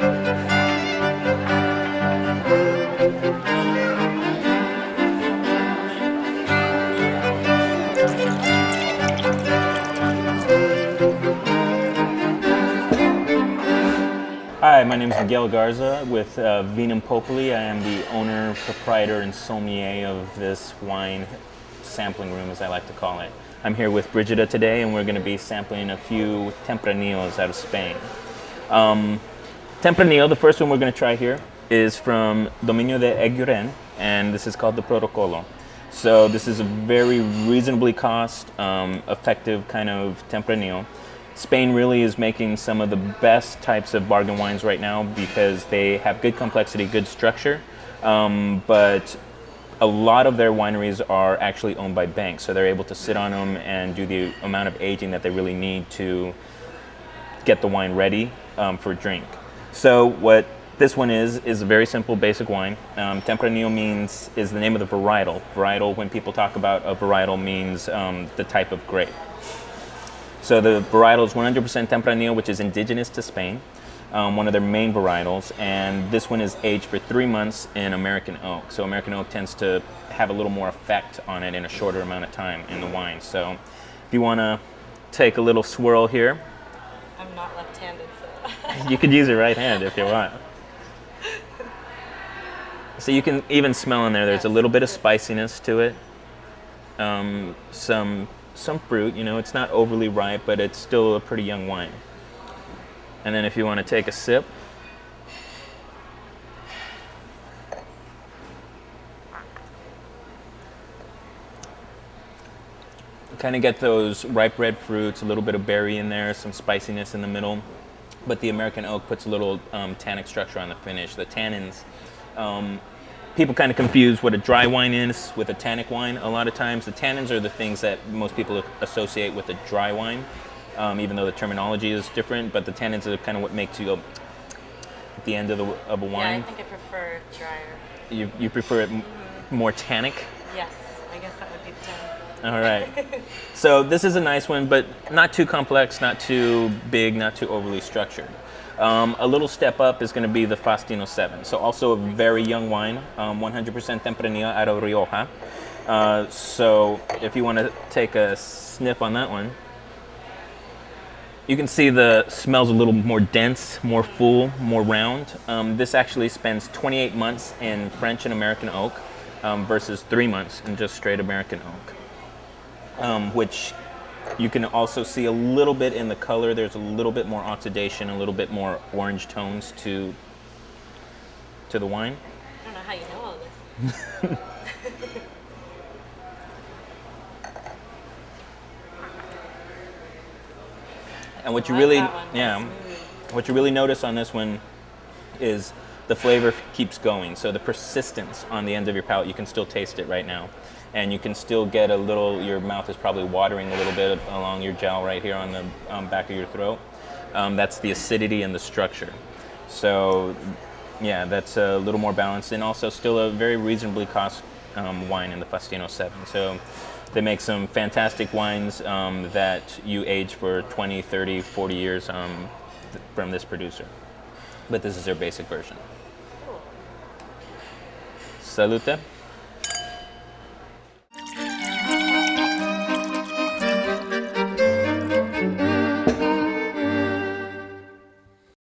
Hi, my name is Miguel Garza with Vino and Protocolo. I am the owner, proprietor, and sommelier of this wine sampling room, as I like to call it. I'm here with Brigida today, and we're going to be sampling a few Tempranillos out of Spain. Tempranillo, the first one we're going to try here, is from Dominio de Eguren, and this is called the Protocolo. So this is a very reasonably cost, effective kind of Tempranillo. Spain really is making some of the best types of bargain wines right now because they have good complexity, good structure, but a lot of their wineries are actually owned by banks, so they're able to sit on them and do the amount of aging that they really need to get the wine ready for drink. So what this one is a very simple, basic wine. Tempranillo is the name of the varietal. Varietal, when people talk about a varietal, means the type of grape. So the varietal is 100% Tempranillo, which is indigenous to Spain, one of their main varietals, and this one is aged for 3 months in American oak. So American oak tends to have a little more effect on it in a shorter amount of time in the wine. So if you want to take a little swirl here. I'm not left-handed, so. You could use your right hand if you want. So you can even smell in there, there's a little bit of spiciness to it. Some fruit, you know, it's not overly ripe, but it's still a pretty young wine. And then if you want to take a sip, kind of get those ripe red fruits, a little bit of berry in there, some spiciness in the middle, but the American oak puts a little tannic structure on the finish. The tannins, people kind of confuse what a dry wine is with a tannic wine. A lot of times the tannins are the things that most people associate with a dry wine, even though the terminology is different, but the tannins are kind of what makes you go at the end of a wine. Yeah, I think I prefer drier. You prefer it more tannic? Yes, I guess that would be the term. All right. So this is a nice one, but not too complex, not too big, not too overly structured. A little step up is going to be the Faustino VII. So also a very young wine, 100% Tempranillo out of Rioja. So if you want to take a sniff on that one, you can see the smell's a little more dense, more full, more round. This actually spends 28 months in French and American oak versus 3 months in just straight American oak, which you can also see a little bit in the color. There's a little bit more oxidation, a little bit more orange tones to the wine. I don't know how you know all this. And what you I like really, that one. yeah, what you really notice on this one is the flavor keeps going. So the persistence on the end of your palate, you can still taste it right now. And you can still get a little, your mouth is probably watering a little bit along your jowl right here on the back of your throat. That's the acidity and the structure. So yeah, that's a little more balanced, and also still a very reasonably cost wine in the Faustino VII. So they make some fantastic wines that you age for 20, 30, 40 years from this producer. But this is their basic version. Cool. Salute.